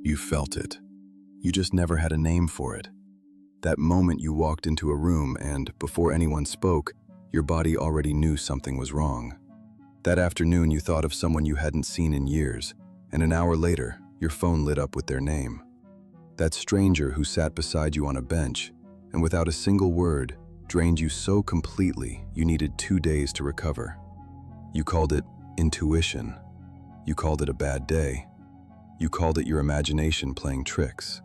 You felt it. You just never had a name for it. That moment you walked into a room and, before anyone spoke, your body already knew something was wrong. That afternoon you thought of someone you hadn't seen in years, and an hour later, your phone lit up with their name. That stranger who sat beside you on a bench, and without a single word, drained you so completely you needed 2 days to recover. You called it intuition. You called it a bad day. You called it your imagination playing tricks.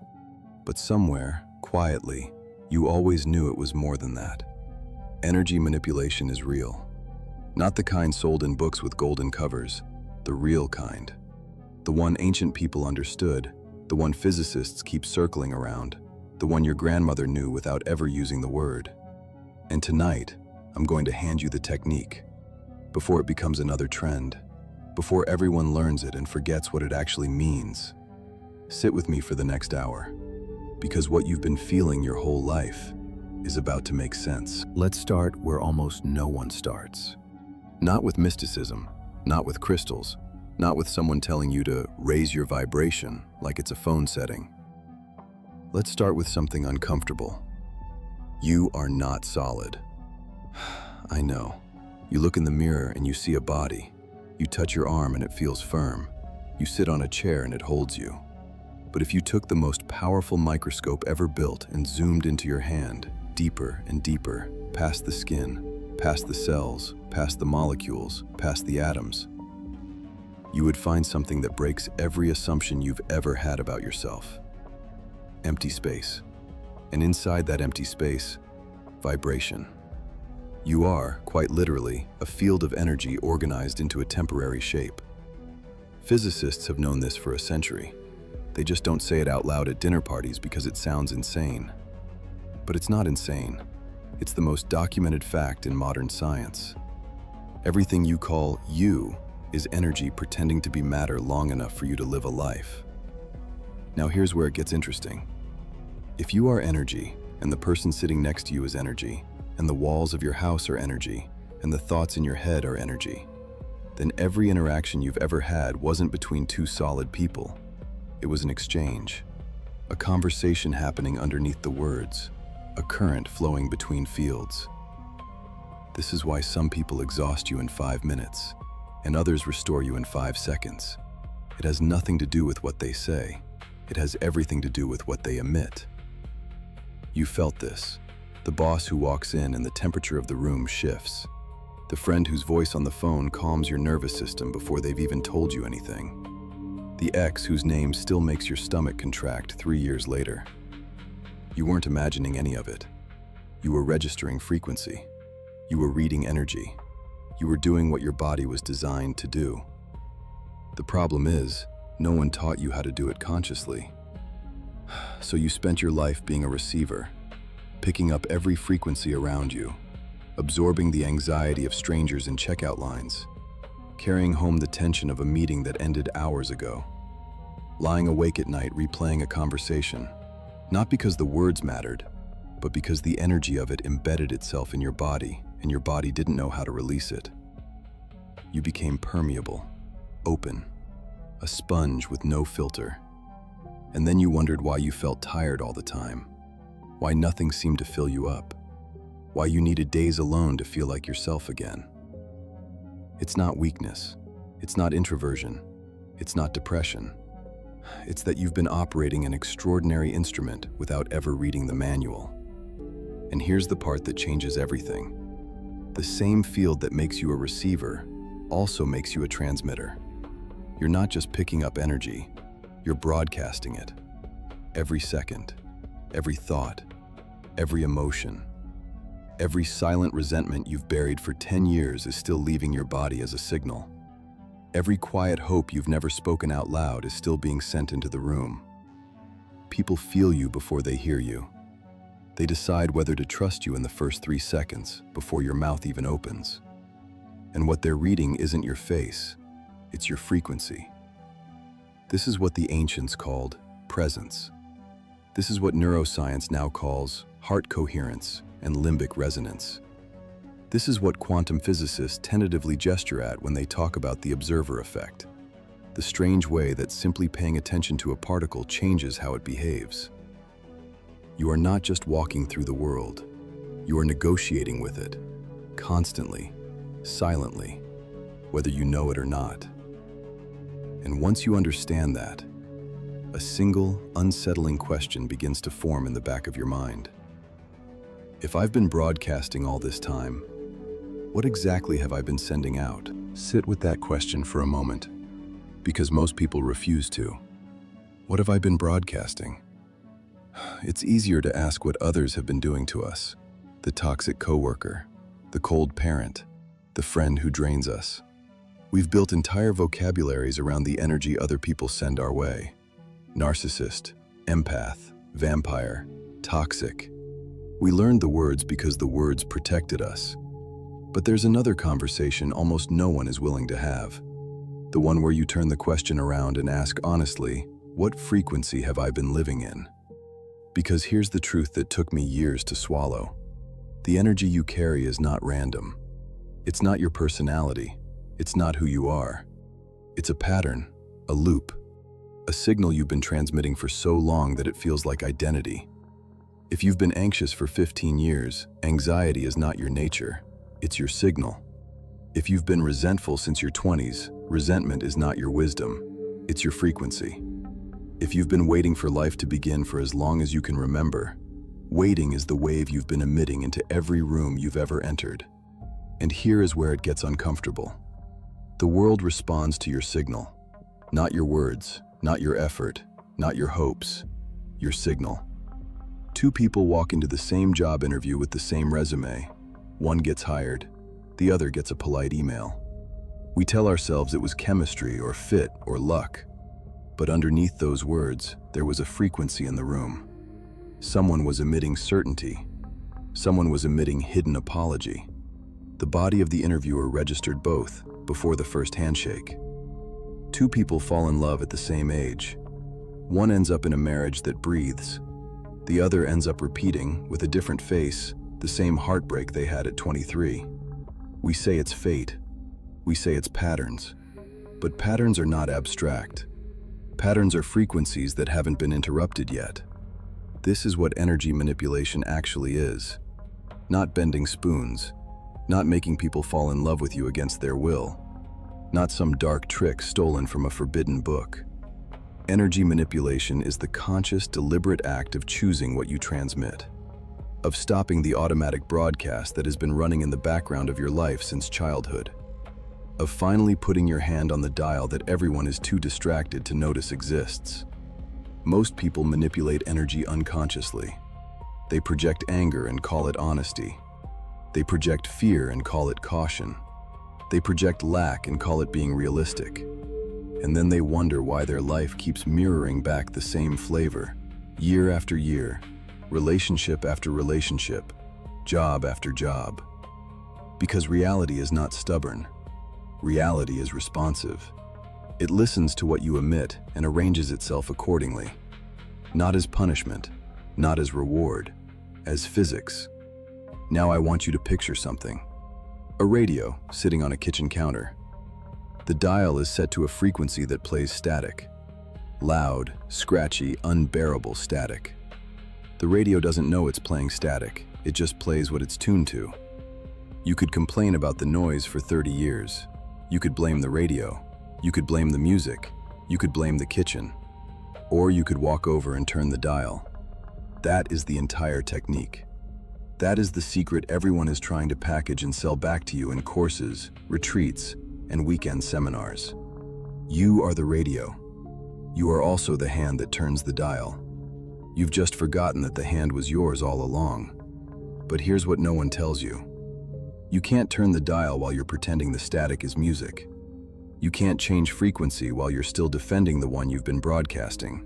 But somewhere, quietly, you always knew it was more than that. Energy manipulation is real. Not the kind sold in books with golden covers, the real kind. The one ancient people understood, the one physicists keep circling around, the one your grandmother knew without ever using the word. And tonight, I'm going to hand you the technique, before it becomes another trend, before everyone learns it and forgets what it actually means. Sit with me for the next hour, because what you've been feeling your whole life is about to make sense. Let's start where almost no one starts. Not with mysticism, not with crystals, not with someone telling you to raise your vibration like it's a phone setting. Let's start with something uncomfortable. You are not solid. I know. You look in the mirror and you see a body. You touch your arm and it feels firm. You sit on a chair and it holds you. But if you took the most powerful microscope ever built and zoomed into your hand, deeper and deeper, past the skin, past the cells, past the molecules, past the atoms, you would find something that breaks every assumption you've ever had about yourself. Empty space. And inside that empty space, vibration. You are, quite literally, a field of energy organized into a temporary shape. Physicists have known this for a century. They just don't say it out loud at dinner parties because it sounds insane. But it's not insane. It's the most documented fact in modern science. Everything you call you is energy pretending to be matter long enough for you to live a life. Now here's where it gets interesting. If you are energy, and the person sitting next to you is energy, and the walls of your house are energy, and the thoughts in your head are energy, then every interaction you've ever had wasn't between two solid people. It was an exchange, a conversation happening underneath the words, a current flowing between fields. This is why some people exhaust you in 5 minutes, and others restore you in 5 seconds. It has nothing to do with what they say. It has everything to do with what they emit. You felt this. The boss who walks in and the temperature of the room shifts. The friend whose voice on the phone calms your nervous system before they've even told you anything. The ex whose name still makes your stomach contract 3 years later. You weren't imagining any of it. You were registering frequency. You were reading energy. You were doing what your body was designed to do. The problem is, no one taught you how to do it consciously. So you spent your life being a receiver, picking up every frequency around you, absorbing the anxiety of strangers in checkout lines, carrying home the tension of a meeting that ended hours ago, lying awake at night replaying a conversation, not because the words mattered, but because the energy of it embedded itself in your body and your body didn't know how to release it. You became permeable, open, a sponge with no filter. And then you wondered why you felt tired all the time, why nothing seemed to fill you up, why you needed days alone to feel like yourself again. It's not weakness, it's not introversion, it's not depression. It's that you've been operating an extraordinary instrument without ever reading the manual. And here's the part that changes everything. The same field that makes you a receiver also makes you a transmitter. You're not just picking up energy, you're broadcasting it. Every second, every thought, every emotion, every silent resentment you've buried for 10 years is still leaving your body as a signal. Every quiet hope you've never spoken out loud is still being sent into the room. People feel you before they hear you. They decide whether to trust you in the first 3 seconds before your mouth even opens. And what they're reading isn't your face, it's your frequency. This is what the ancients called presence. This is what neuroscience now calls heart coherence and limbic resonance. This is what quantum physicists tentatively gesture at when they talk about the observer effect. the strange way that simply paying attention to a particle changes how it behaves. You are not just walking through the world, you are negotiating with it, constantly, silently, whether you know it or not. And once you understand that, a single, unsettling question begins to form in the back of your mind. If I've been broadcasting all this time, what exactly have I been sending out? Sit with that question for a moment, because most people refuse to. What have I been broadcasting? It's easier to ask what others have been doing to us. The toxic coworker, the cold parent, the friend who drains us. We've built entire vocabularies around the energy other people send our way. Narcissist, empath, vampire, toxic. We learned the words because the words protected us. But there's another conversation almost no one is willing to have. The one where you turn the question around and ask honestly, what frequency have I been living in? Because here's the truth that took me years to swallow. The energy you carry is not random. It's not your personality. It's not who you are. It's a pattern, a loop, a signal you've been transmitting for so long that it feels like identity. If you've been anxious for 15 years, anxiety is not your nature, it's your signal. If you've been resentful since your 20s, resentment is not your wisdom, it's your frequency. If you've been waiting for life to begin for as long as you can remember, waiting is the wave you've been emitting into every room you've ever entered. And here is where it gets uncomfortable. The world responds to your signal, not your words, not your effort, not your hopes, your signal. Two people walk into the same job interview with the same resume. One gets hired, the other gets a polite email. We tell ourselves it was chemistry or fit or luck. But underneath those words, there was a frequency in the room. Someone was emitting certainty. Someone was emitting hidden apology. The body of the interviewer registered both before the first handshake. Two people fall in love at the same age. One ends up in a marriage that breathes. The other ends up repeating, with a different face, the same heartbreak they had at 23. We say it's fate. We say it's patterns. But patterns are not abstract. Patterns are frequencies that haven't been interrupted yet. This is what energy manipulation actually is. Not bending spoons. Not making people fall in love with you against their will. Not some dark trick stolen from a forbidden book. Energy manipulation is the conscious, deliberate act of choosing what you transmit, of stopping the automatic broadcast that has been running in the background of your life since childhood, of finally putting your hand on the dial that everyone is too distracted to notice exists. Most people manipulate energy unconsciously. They project anger and call it honesty. They project fear and call it caution. They project lack and call it being realistic. And then they wonder why their life keeps mirroring back the same flavor, year after year, relationship after relationship, job after job. Because reality is not stubborn. Reality is responsive. It listens to what you emit and arranges itself accordingly. Not as punishment, not as reward, as physics. Now I want you to picture something. A radio sitting on a kitchen counter. The dial is set to a frequency that plays static. Loud, scratchy, unbearable static. The radio doesn't know it's playing static, it just plays what it's tuned to. You could complain about the noise for 30 years. You could blame the radio. You could blame the music. You could blame the kitchen. Or you could walk over and turn the dial. That is the entire technique. That is the secret everyone is trying to package and sell back to you in courses, retreats, and weekend seminars. You are the radio. You are also the hand that turns the dial. You've just forgotten that the hand was yours all along. But here's what no one tells you. You can't turn the dial while you're pretending the static is music. You can't change frequency while you're still defending the one you've been broadcasting.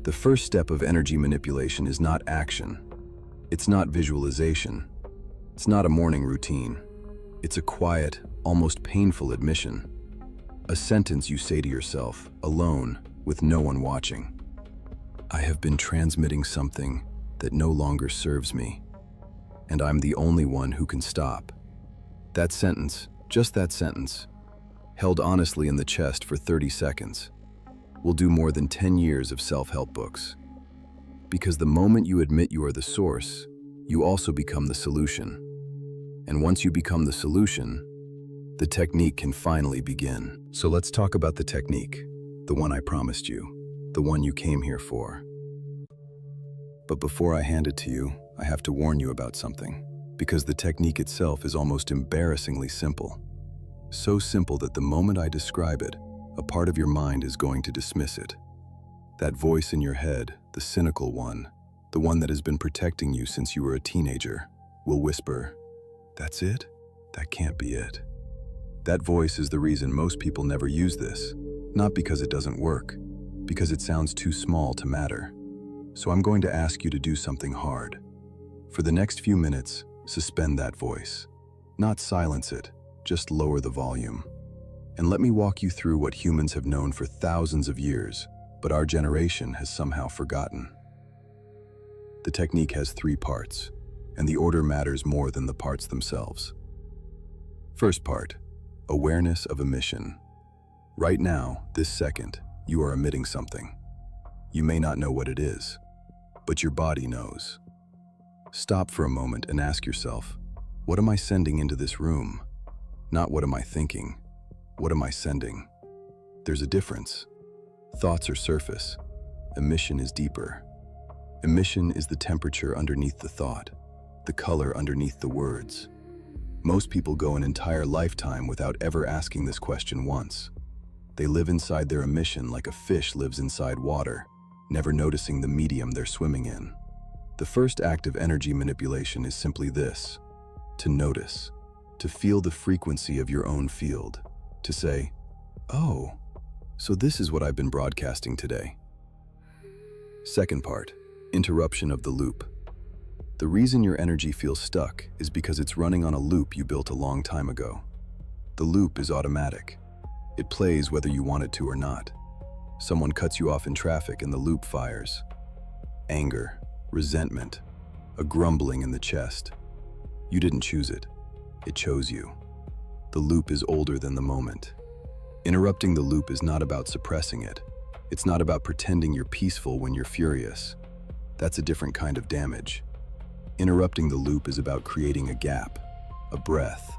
The first step of energy manipulation is not action. It's not visualization. It's not a morning routine. It's a quiet, almost painful admission. A sentence you say to yourself, alone, with no one watching. I have been transmitting something that no longer serves me, and I'm the only one who can stop. That sentence, just that sentence, held honestly in the chest for 30 seconds, will do more than 10 years of self-help books. Because the moment you admit you are the source, you also become the solution. And once you become the solution, the technique can finally begin. So let's talk about the technique, the one I promised you, the one you came here for. But before I hand it to you, I have to warn you about something, because the technique itself is almost embarrassingly simple. So simple that the moment I describe it, a part of your mind is going to dismiss it. That voice in your head, the cynical one, the one that has been protecting you since you were a teenager, will whisper, "That's it? That can't be it." That voice is the reason most people never use this, not because it doesn't work, because it sounds too small to matter. So I'm going to ask you to do something hard. For the next few minutes, suspend that voice. Not silence it, just lower the volume. And let me walk you through what humans have known for thousands of years, but our generation has somehow forgotten. The technique has 3 parts, and the order matters more than the parts themselves. First part, awareness of emission. Right now, this second, you are emitting something. You may not know what it is, but your body knows. Stop for a moment and ask yourself, what am I sending into this room? Not what am I thinking, what am I sending? There's a difference. Thoughts are surface, emission is deeper. Emission is the temperature underneath the thought, the color underneath the words. Most people go an entire lifetime without ever asking this question once. They live inside their emission like a fish lives inside water, never noticing the medium they're swimming in. The first act of energy manipulation is simply this: to notice, to feel the frequency of your own field, to say, "Oh, so this is what I've been broadcasting today." Second part, interruption of the loop. The reason your energy feels stuck is because it's running on a loop you built a long time ago. The loop is automatic. It plays whether you want it to or not. Someone cuts you off in traffic and the loop fires. Anger, resentment, a grumbling in the chest. You didn't choose it. It chose you. The loop is older than the moment. Interrupting the loop is not about suppressing it. It's not about pretending you're peaceful when you're furious. That's a different kind of damage. Interrupting the loop is about creating a gap, a breath,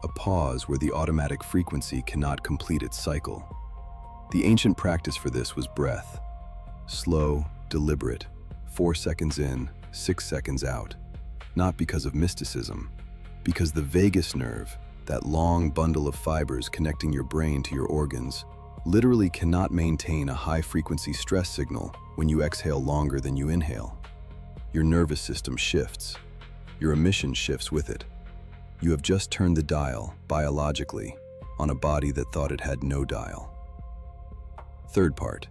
a pause where the automatic frequency cannot complete its cycle. The ancient practice for this was breath. Slow, deliberate, 4 seconds in, 6 seconds out. Not because of mysticism, because the vagus nerve, that long bundle of fibers connecting your brain to your organs, literally cannot maintain a high-frequency stress signal when you exhale longer than you inhale. Your nervous system shifts. Your emission shifts with it. You have just turned the dial, biologically, on a body that thought it had no dial. Third part,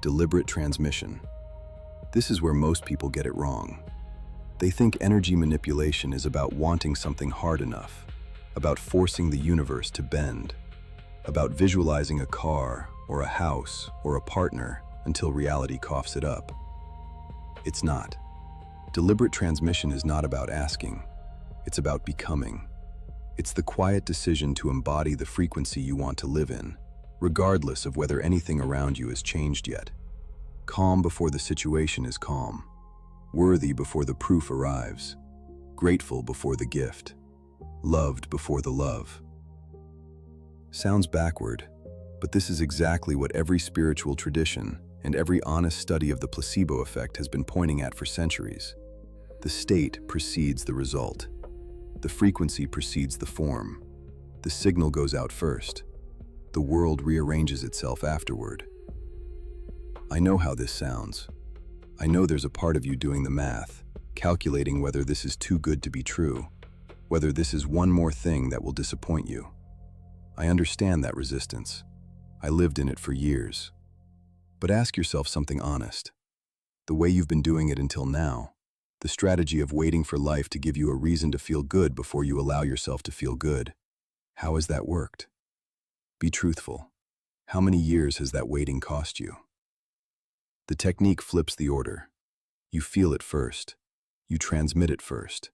deliberate transmission. This is where most people get it wrong. They think energy manipulation is about wanting something hard enough, about forcing the universe to bend, about visualizing a car or a house or a partner until reality coughs it up. It's not. Deliberate transmission is not about asking. It's about becoming. It's the quiet decision to embody the frequency you want to live in, regardless of whether anything around you has changed yet. Calm before the situation is calm. Worthy before the proof arrives. Grateful before the gift. Loved before the love. Sounds backward, but this is exactly what every spiritual tradition and every honest study of the placebo effect has been pointing at for centuries. The state precedes the result. The frequency precedes the form. The signal goes out first. The world rearranges itself afterward. I know how this sounds. I know there's a part of you doing the math, calculating whether this is too good to be true, whether this is one more thing that will disappoint you. I understand that resistance. I lived in it for years. But ask yourself something honest. The way you've been doing it until now, the strategy of waiting for life to give you a reason to feel good before you allow yourself to feel good, how has that worked? Be truthful. How many years has that waiting cost you? The technique flips the order. You feel it first. You transmit it first.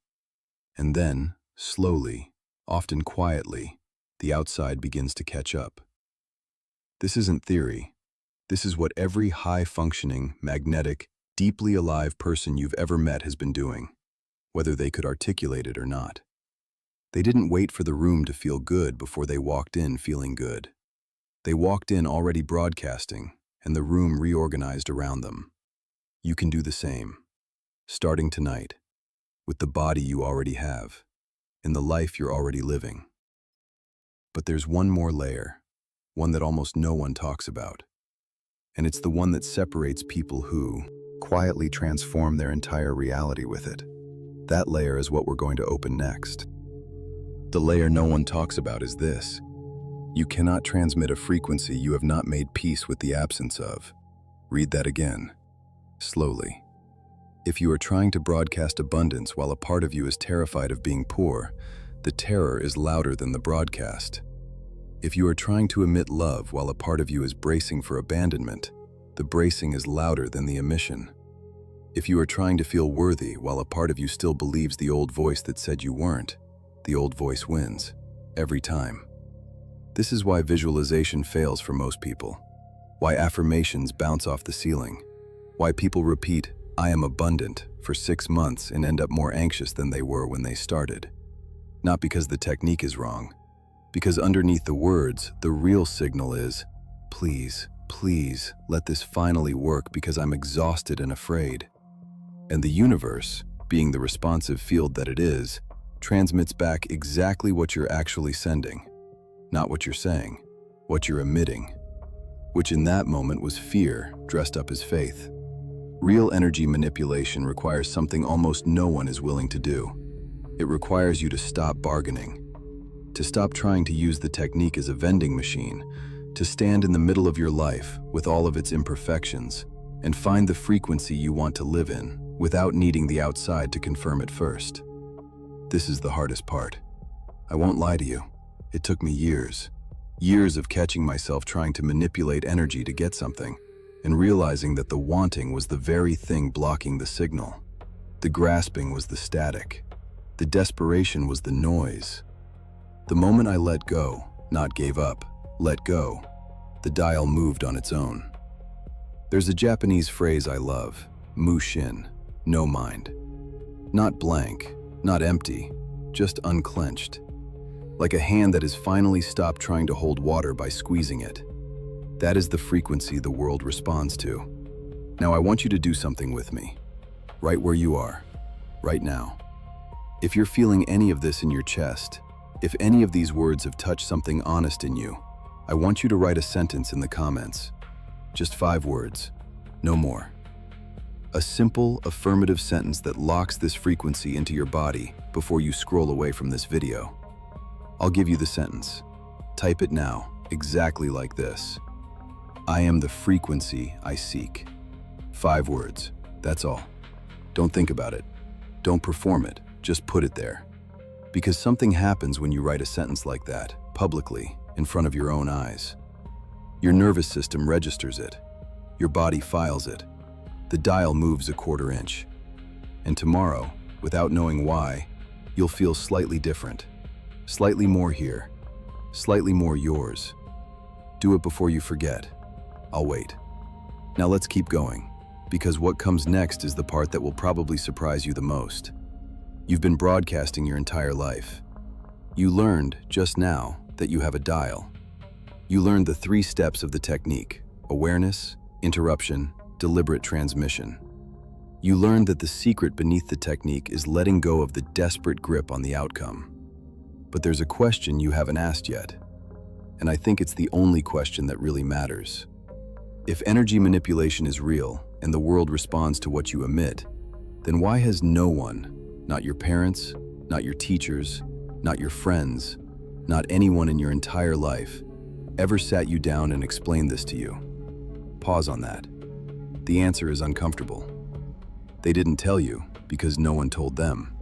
And then, slowly, often quietly, the outside begins to catch up. This isn't theory. This is what every high-functioning, magnetic, deeply alive person you've ever met has been doing, whether they could articulate it or not. They didn't wait for the room to feel good before they walked in feeling good. They walked in already broadcasting, and the room reorganized around them. You can do the same, starting tonight, with the body you already have, in the life you're already living. But there's one more layer, one that almost no one talks about. And it's the one that separates people who quietly transform their entire reality with it. That layer is what we're going to open next. The layer no one talks about is this. You cannot transmit a frequency you have not made peace with the absence of. Read that again, slowly. If you are trying to broadcast abundance while a part of you is terrified of being poor, the terror is louder than the broadcast. If you are trying to emit love while a part of you is bracing for abandonment, the bracing is louder than the emission. If you are trying to feel worthy while a part of you still believes the old voice that said you weren't, the old voice wins, every time. This is why visualization fails for most people, why affirmations bounce off the ceiling, why people repeat, "I am abundant," for 6 months and end up more anxious than they were when they started. Not because the technique is wrong, because underneath the words, the real signal is, "Please, please, let this finally work because I'm exhausted and afraid." And the universe, being the responsive field that it is, transmits back exactly what you're actually sending. Not what you're saying, what you're emitting, which in that moment was fear dressed up as faith. Real energy manipulation requires something almost no one is willing to do. It requires you to stop bargaining, to stop trying to use the technique as a vending machine, to stand in the middle of your life with all of its imperfections and find the frequency you want to live in without needing the outside to confirm it first. This is the hardest part. I won't lie to you. It took me years of catching myself trying to manipulate energy to get something and realizing that the wanting was the very thing blocking the signal. The grasping was the static. The desperation was the noise. The moment I let go, not gave up, let go, the dial moved on its own. There's a Japanese phrase I love, mushin, no mind. Not blank, not empty, just unclenched. Like a hand that has finally stopped trying to hold water by squeezing it. That is the frequency the world responds to. Now I want you to do something with me, right where you are, right now. If you're feeling any of this in your chest, if any of these words have touched something honest in you, I want you to write a sentence in the comments. Just 5 words, no more. A simple, affirmative sentence that locks this frequency into your body before you scroll away from this video. I'll give you the sentence. Type it now, exactly like this. I am the frequency I seek. 5 words, that's all. Don't think about it. Don't perform it, just put it there. Because something happens when you write a sentence like that, publicly, in front of your own eyes. Your nervous system registers it. Your body files it. The dial moves a 1/4 inch. And tomorrow, without knowing why, you'll feel slightly different. Slightly more here. Slightly more yours. Do it before you forget. I'll wait. Now let's keep going, because what comes next is the part that will probably surprise you the most. You've been broadcasting your entire life. You learned, just now, that you have a dial. You learned the 3 steps of the technique: awareness, interruption, deliberate transmission. You learned that the secret beneath the technique is letting go of the desperate grip on the outcome. But there's a question you haven't asked yet, and I think it's the only question that really matters. If energy manipulation is real and the world responds to what you emit, then why has no one, not your parents, not your teachers, not your friends, not anyone in your entire life, ever sat you down and explained this to you? Pause on that. The answer is uncomfortable. They didn't tell you because no one told them.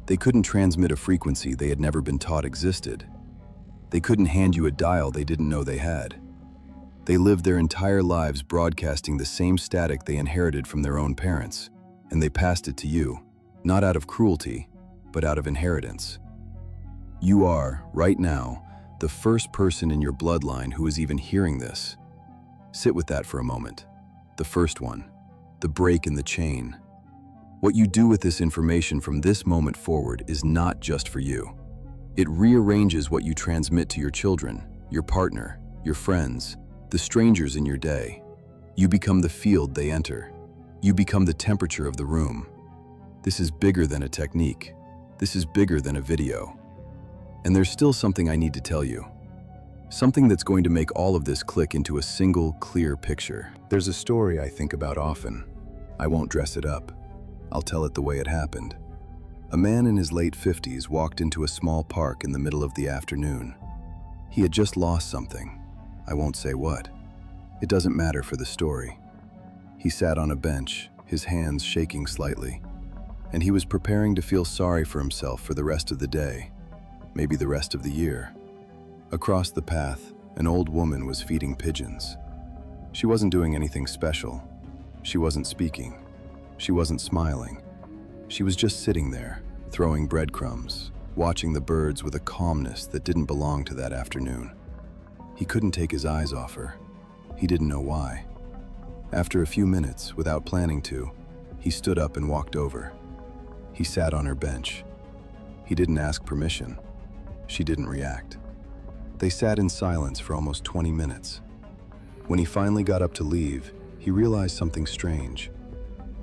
They couldn't transmit a frequency they had never been taught existed. They couldn't hand you a dial they didn't know they had. They lived their entire lives broadcasting the same static they inherited from their own parents, and they passed it to you, not out of cruelty, but out of inheritance. You are, right now, The first person in your bloodline who is even hearing this. Sit with that for a moment. The first one. The break in the chain. What you do with this information from this moment forward is not just for you. It rearranges what you transmit to your children, your partner, your friends, the strangers in your day. You become the field they enter. You become the temperature of the room. This is bigger than a technique. This is bigger than a video. And there's still something I need to tell you. Something that's going to make all of this click into a single, clear picture. There's a story I think about often. I won't dress it up. I'll tell it the way it happened. A man in his late 50s walked into a small park in the middle of the afternoon. He had just lost something. I won't say what. It doesn't matter for the story. He sat on a bench, his hands shaking slightly, and he was preparing to feel sorry for himself for the rest of the day, maybe the rest of the year. Across the path, an old woman was feeding pigeons. She wasn't doing anything special. She wasn't speaking. She wasn't smiling. She was just sitting there, throwing breadcrumbs, watching the birds with a calmness that didn't belong to that afternoon. He couldn't take his eyes off her. He didn't know why. After a few minutes, without planning to, he stood up and walked over. He sat on her bench. He didn't ask permission. She didn't react. They sat in silence for almost 20 minutes. When he finally got up to leave, he realized something strange.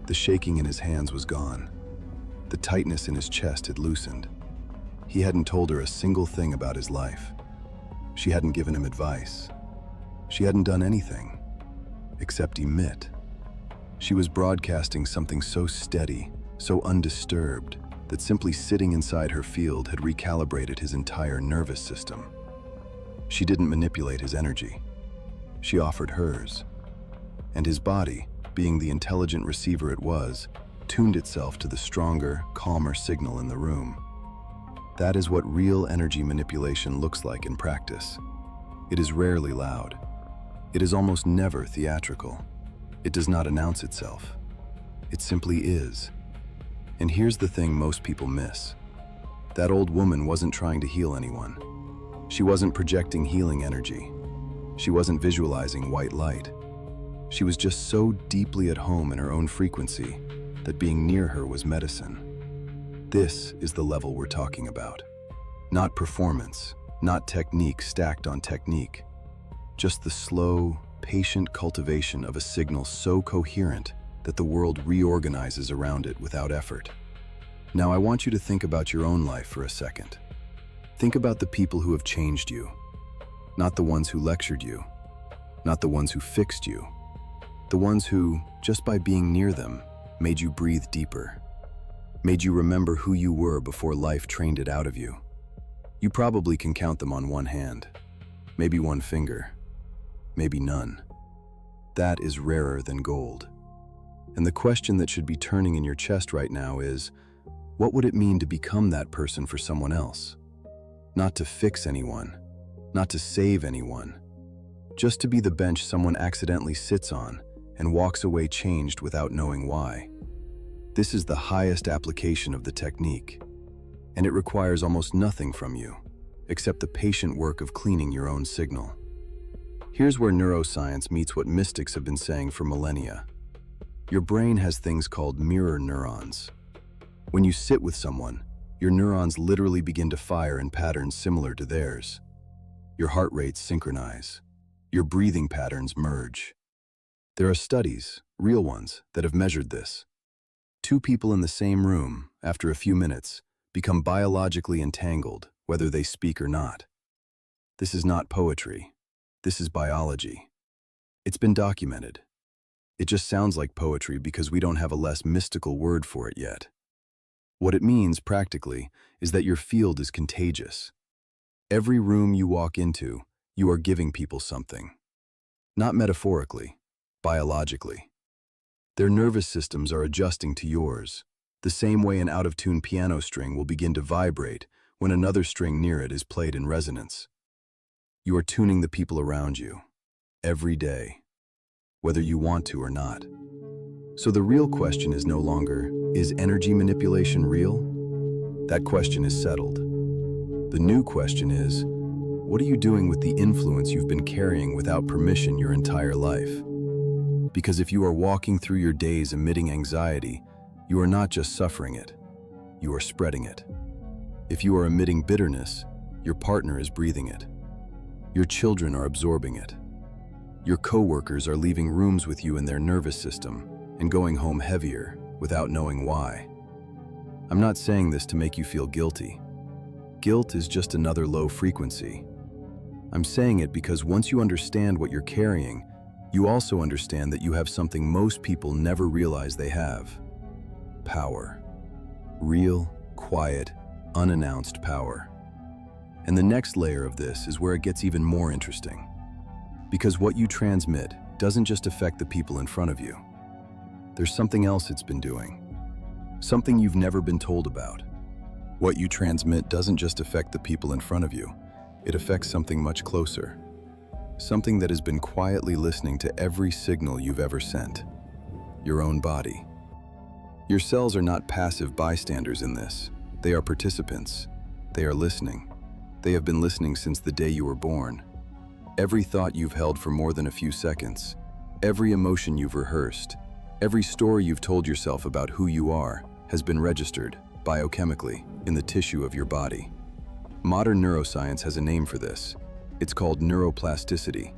The shaking in his hands was gone. The tightness in his chest had loosened. He hadn't told her a single thing about his life. She hadn't given him advice. She hadn't done anything, except emit. She was broadcasting something so steady, so undisturbed, that simply sitting inside her field had recalibrated his entire nervous system. She didn't manipulate his energy. She offered hers. And his body, being the intelligent receiver it was, tuned itself to the stronger, calmer signal in the room. That is what real energy manipulation looks like in practice. It is rarely loud. It is almost never theatrical. It does not announce itself. It simply is. And here's the thing most people miss. That old woman wasn't trying to heal anyone. She wasn't projecting healing energy. She wasn't visualizing white light. She was just so deeply at home in her own frequency that being near her was medicine. This is the level we're talking about. Not performance, not technique stacked on technique. Just the slow, patient cultivation of a signal so coherent that the world reorganizes around it without effort. Now I want you to think about your own life for a second. Think about the people who have changed you. Not the ones who lectured you. Not the ones who fixed you. The ones who, just by being near them, made you breathe deeper. Made you remember who you were before life trained it out of you. You probably can count them on one hand. Maybe one finger. Maybe none. That is rarer than gold. And the question that should be turning in your chest right now is, what would it mean to become that person for someone else? Not to fix anyone, not to save anyone, just to be the bench someone accidentally sits on and walks away changed without knowing why. This is the highest application of the technique, and it requires almost nothing from you, except the patient work of cleaning your own signal. Here's where neuroscience meets what mystics have been saying for millennia. Your brain has things called mirror neurons. When you sit with someone, your neurons literally begin to fire in patterns similar to theirs. Your heart rates synchronize. Your breathing patterns merge. There are studies, real ones, that have measured this. Two people in the same room, after a few minutes, become biologically entangled, whether they speak or not. This is not poetry. This is biology. It's been documented. It just sounds like poetry because we don't have a less mystical word for it yet. What it means, practically, is that your field is contagious. Every room you walk into, you are giving people something. Not metaphorically, biologically. Their nervous systems are adjusting to yours, the same way an out-of-tune piano string will begin to vibrate when another string near it is played in resonance. You are tuning the people around you, every day, whether you want to or not. So the real question is no longer, is energy manipulation real? That question is settled. The new question is, What are you doing with the influence you've been carrying without permission your entire life? Because if you are walking through your days emitting anxiety, you are not just suffering it, you are spreading it. If you are emitting bitterness, your partner is breathing it. Your children are absorbing it. Your coworkers are leaving rooms with you in their nervous system and going home heavier without knowing why. I'm not saying this to make you feel guilty. Guilt is just another low frequency. I'm saying it because once you understand what you're carrying, you also understand that you have something most people never realize they have. Power. Real, quiet, unannounced power. And the next layer of this is where it gets even more interesting. Because what you transmit doesn't just affect the people in front of you. There's something else it's been doing. Something you've never been told about. What you transmit doesn't just affect the people in front of you. It affects something much closer. Something that has been quietly listening to every signal you've ever sent. Your own body. Your cells are not passive bystanders in this. They are participants. They are listening. They have been listening since the day you were born. Every thought you've held for more than a few seconds. Every emotion you've rehearsed. Every story you've told yourself about who you are has been registered, biochemically, in the tissue of your body. Modern neuroscience has a name for this. It's called neuroplasticity,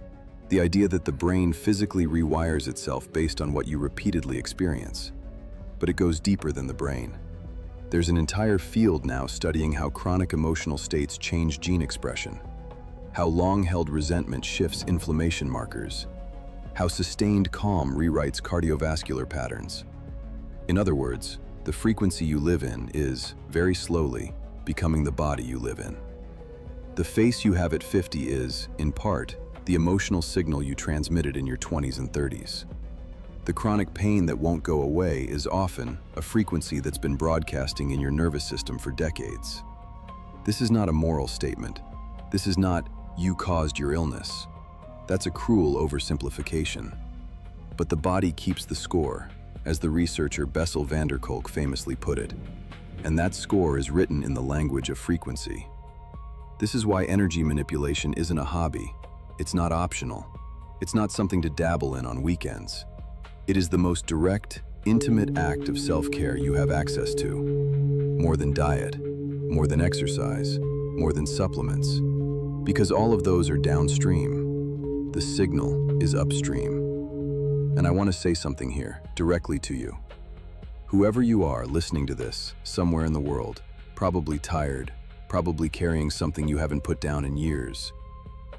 the idea that the brain physically rewires itself based on what you repeatedly experience. But it goes deeper than the brain. There's an entire field now studying how chronic emotional states change gene expression, how long-held resentment shifts inflammation markers, how sustained calm rewrites cardiovascular patterns. In other words, the frequency you live in is, very slowly, becoming the body you live in. The face you have at 50 is, in part, the emotional signal you transmitted in your 20s and 30s. The chronic pain that won't go away is often a frequency that's been broadcasting in your nervous system for decades. This is not a moral statement. This is not, you caused your illness. That's a cruel oversimplification. But the body keeps the score, as the researcher Bessel van der Kolk famously put it. And that score is written in the language of frequency. This is why energy manipulation isn't a hobby. It's not optional. It's not something to dabble in on weekends. It is the most direct, intimate act of self-care you have access to. More than diet, more than exercise, more than supplements. Because all of those are downstream. The signal is upstream. And I want to say something here, directly to you. Whoever you are listening to this, somewhere in the world, probably tired, probably carrying something you haven't put down in years,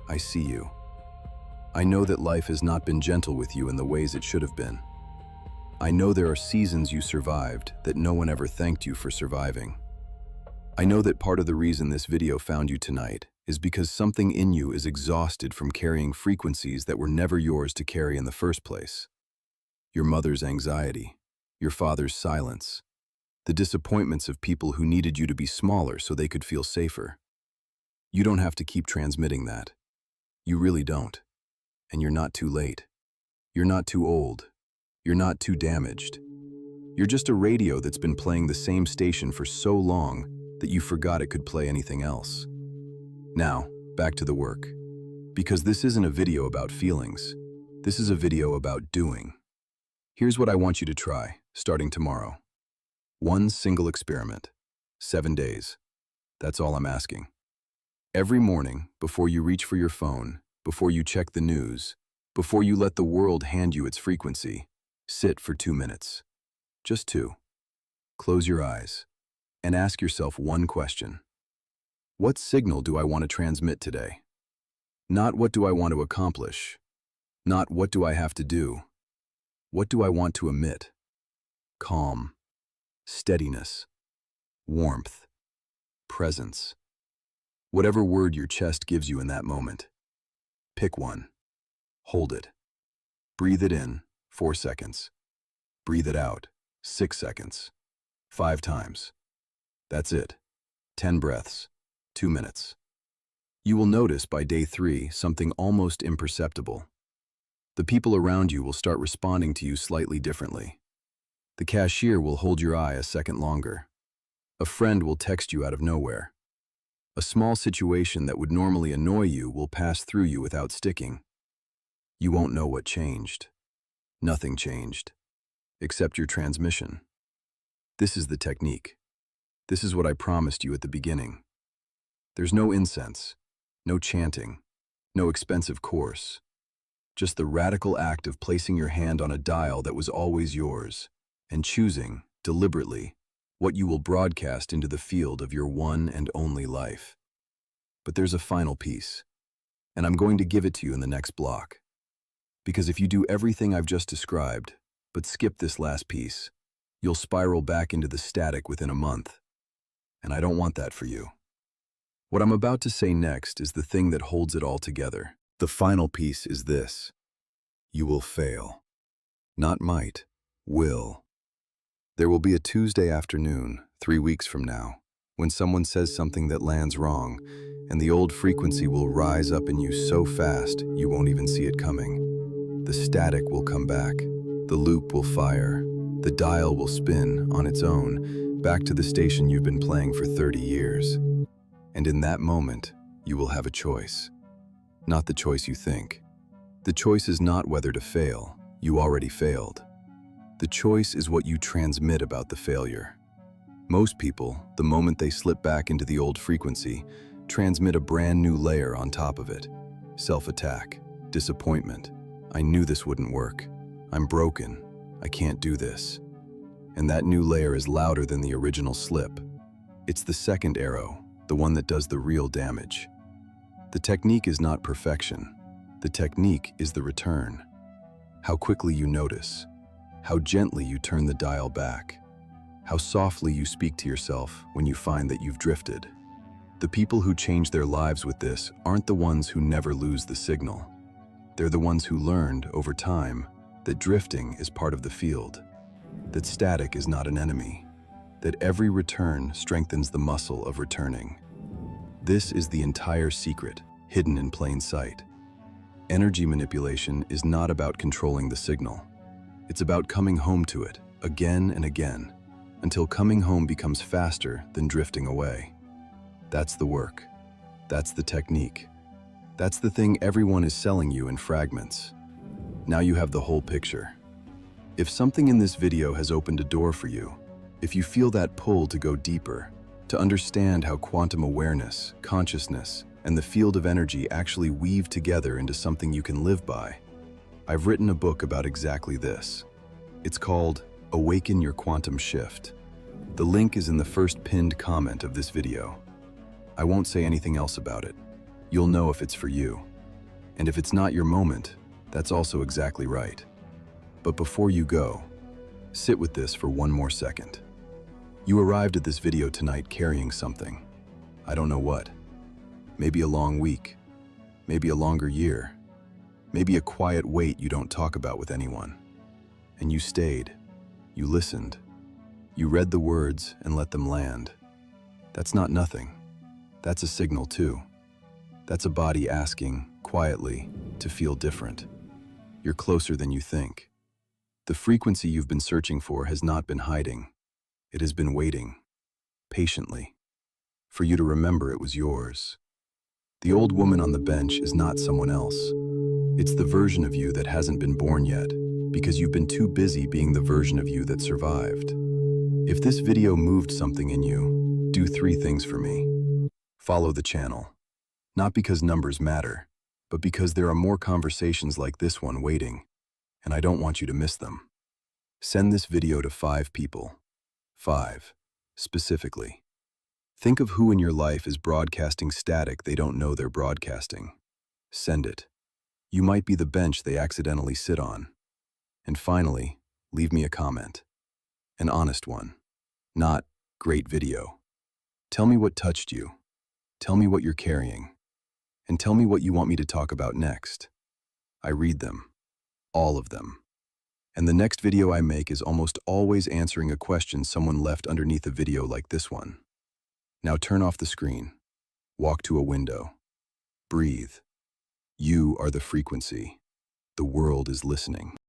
I see you. I know that life has not been gentle with you in the ways it should have been. I know there are seasons you survived that no one ever thanked you for surviving. I know that part of the reason this video found you tonight is because something in you is exhausted from carrying frequencies that were never yours to carry in the first place. Your mother's anxiety, your father's silence, the disappointments of people who needed you to be smaller so they could feel safer. You don't have to keep transmitting that. You really don't. And you're not too late. You're not too old. You're not too damaged. You're just a radio that's been playing the same station for so long that you forgot it could play anything else. Now, back to the work. Because this isn't a video about feelings. This is a video about doing. Here's what I want you to try, starting tomorrow. One single experiment. 7 days. That's all I'm asking. Every morning, before you reach for your phone, before you check the news, before you let the world hand you its frequency, sit for 2 minutes. Just 2. Close your eyes and ask yourself one question. What signal do I want to transmit today? Not what do I want to accomplish? Not what do I have to do? What do I want to emit? Calm, steadiness, warmth, presence. Whatever word your chest gives you in that moment. Pick one. Hold it. Breathe it in, 4 seconds. Breathe it out, 6 seconds. 5 times. That's it. 10 breaths, 2 minutes. You will notice by day 3 something almost imperceptible. The people around you will start responding to you slightly differently. The cashier will hold your eye a second longer. A friend will text you out of nowhere. A small situation that would normally annoy you will pass through you without sticking. You won't know what changed. Nothing changed, except your transmission. This is the technique. This is what I promised you at the beginning. There's no incense, no chanting, no expensive course. Just the radical act of placing your hand on a dial that was always yours and choosing, deliberately, what you will broadcast into the field of your one and only life. But there's a final piece, and I'm going to give it to you in the next block. Because if you do everything I've just described, but skip this last piece, you'll spiral back into the static within a month. And I don't want that for you. What I'm about to say next is the thing that holds it all together. The final piece is this. You will fail. Not might, will. There will be a Tuesday afternoon, 3 weeks from now, when someone says something that lands wrong, and the old frequency will rise up in you so fast you won't even see it coming. The static will come back. The loop will fire. The dial will spin on its own, back to the station you've been playing for 30 years. And in that moment, you will have a choice. Not the choice you think. The choice is not whether to fail. You already failed. The choice is what you transmit about the failure. Most people, the moment they slip back into the old frequency, transmit a brand new layer on top of it. Self-attack, disappointment. I knew this wouldn't work. I'm broken. I can't do this. And that new layer is louder than the original slip. It's the second arrow, the one that does the real damage. The technique is not perfection. The technique is the return. How quickly you notice. How gently you turn the dial back. How softly you speak to yourself when you find that you've drifted. The people who change their lives with this aren't the ones who never lose the signal. They're the ones who learned, over time, that drifting is part of the field, that static is not an enemy, that every return strengthens the muscle of returning. This is the entire secret, hidden in plain sight. Energy manipulation is not about controlling the signal. It's about coming home to it, again and again, until coming home becomes faster than drifting away. That's the work. That's the technique. That's the thing everyone is selling you in fragments. Now you have the whole picture. If something in this video has opened a door for you, if you feel that pull to go deeper, to understand how quantum awareness, consciousness, and the field of energy actually weave together into something you can live by, I've written a book about exactly this. It's called Awaken Your Quantum Shift. The link is in the first pinned comment of this video. I won't say anything else about it. You'll know if it's for you. And if it's not your moment, that's also exactly right. But before you go, sit with this for one more second. You arrived at this video tonight carrying something. I don't know what. Maybe a long week. Maybe a longer year. Maybe a quiet weight you don't talk about with anyone. And you stayed. You listened. You read the words and let them land. That's not nothing. That's a signal too. That's a body asking, quietly, to feel different. You're closer than you think. The frequency you've been searching for has not been hiding. It has been waiting, patiently, for you to remember it was yours. The old woman on the bench is not someone else. It's the version of you that hasn't been born yet, because you've been too busy being the version of you that survived. If this video moved something in you, do 3 things for me. Follow the channel. Not because numbers matter, but because there are more conversations like this one waiting, and I don't want you to miss them. Send this video to 5 people. 5, specifically. Think of who in your life is broadcasting static they don't know they're broadcasting. Send it. You might be the bench they accidentally sit on. And finally, leave me a comment. An honest one. Not, great video. Tell me what touched you. Tell me what you're carrying. And tell me what you want me to talk about next. I read them. All of them. And the next video I make is almost always answering a question someone left underneath a video like this one. Now turn off the screen. Walk to a window. Breathe. You are the frequency. The world is listening.